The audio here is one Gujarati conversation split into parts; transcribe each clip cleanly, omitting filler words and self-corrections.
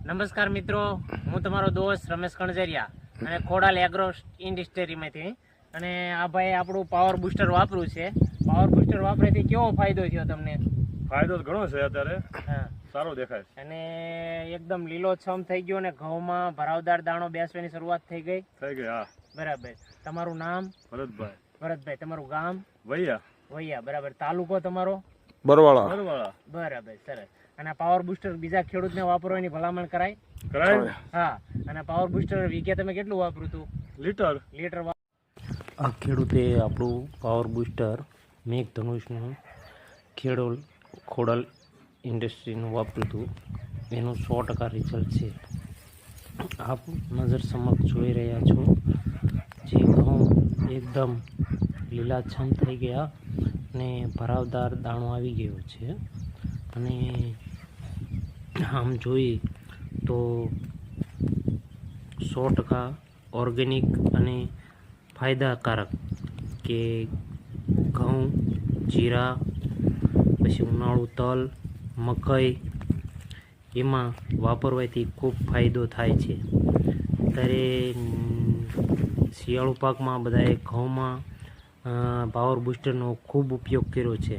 નમસ્કાર મિત્રો, હું તમારો દોસ્ત રમેશ કણજરિયા અને ખોડાલ એગ્રો ઇન્ડસ્ટ્રીમાંથી. અને આ ભાઈ આપણું પાવર બુસ્ટર વાપર્યું છે. પાવર બુસ્ટર વાપરવાથી કેવો ફાયદો થયો તમને? ફાયદો તો ઘણો છે. અત્યારે હા, સારો દેખાય છે અને એકદમ લીલોછમ થઈ ગયો અને ઘઉંમાં ભરાવદાર દાણો બેસવાની શરૂઆત થઈ ગઈ. હા, બરાબર. તમારું નામ? ભરતભાઈ. તમારું ગામ? વૈયા. બરાબર. તાલુકો તમારો? બરવાળા. બરાબર, સરસ. અને પાવર બુસ્ટર બીજા ખેડૂતને વાપરવાની ભલામણ કરાય? હા. અને પાવર બુસ્ટર વીઘે તમે કેટલું વાપર્યું હતું? લીટર. આ ખેડૂતે આપણું પાવર બુસ્ટર મેઘધનુષનું ખોડલ ઇન્ડસ્ટ્રીનું વાપર્યું હતું. એનું 100% રિઝલ્ટ છે. આપ નજર સમક્ષ જોઈ રહ્યા છો. જે ઘઉં એકદમ લીલાછમ થઈ ગયા અને ભરાવદાર દાણો આવી ગયો છે. અને આમ જોઈએ તો 100% ઓર્ગેનિક અને ફાયદાકારક કે ઘઉં, જીરા, પછી ઉનાળુ તલ, મકાઈ એમાં વાપરવાથી ખૂબ ફાયદો થાય છે. ત્યારે શિયાળુ પાકમાં બધાએ ઘઉંમાં પાવર બુસ્ટરનો ખૂબ ઉપયોગ કર્યો છે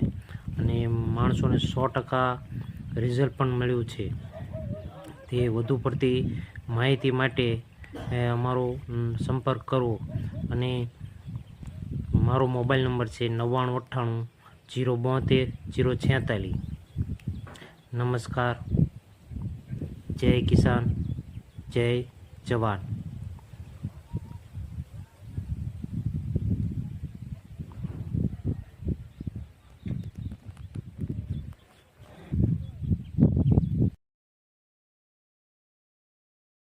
અને માણસોને 100% રિઝલ્ટ પણ મળ્યું છે. તે વધુ પડતી માહિતી માટે અમારો સંપર્ક કરવો. અને મારો મોબાઈલ નંબર છે 9998 072 046. નમસ્કાર. જય કિસાન, જય જવાન.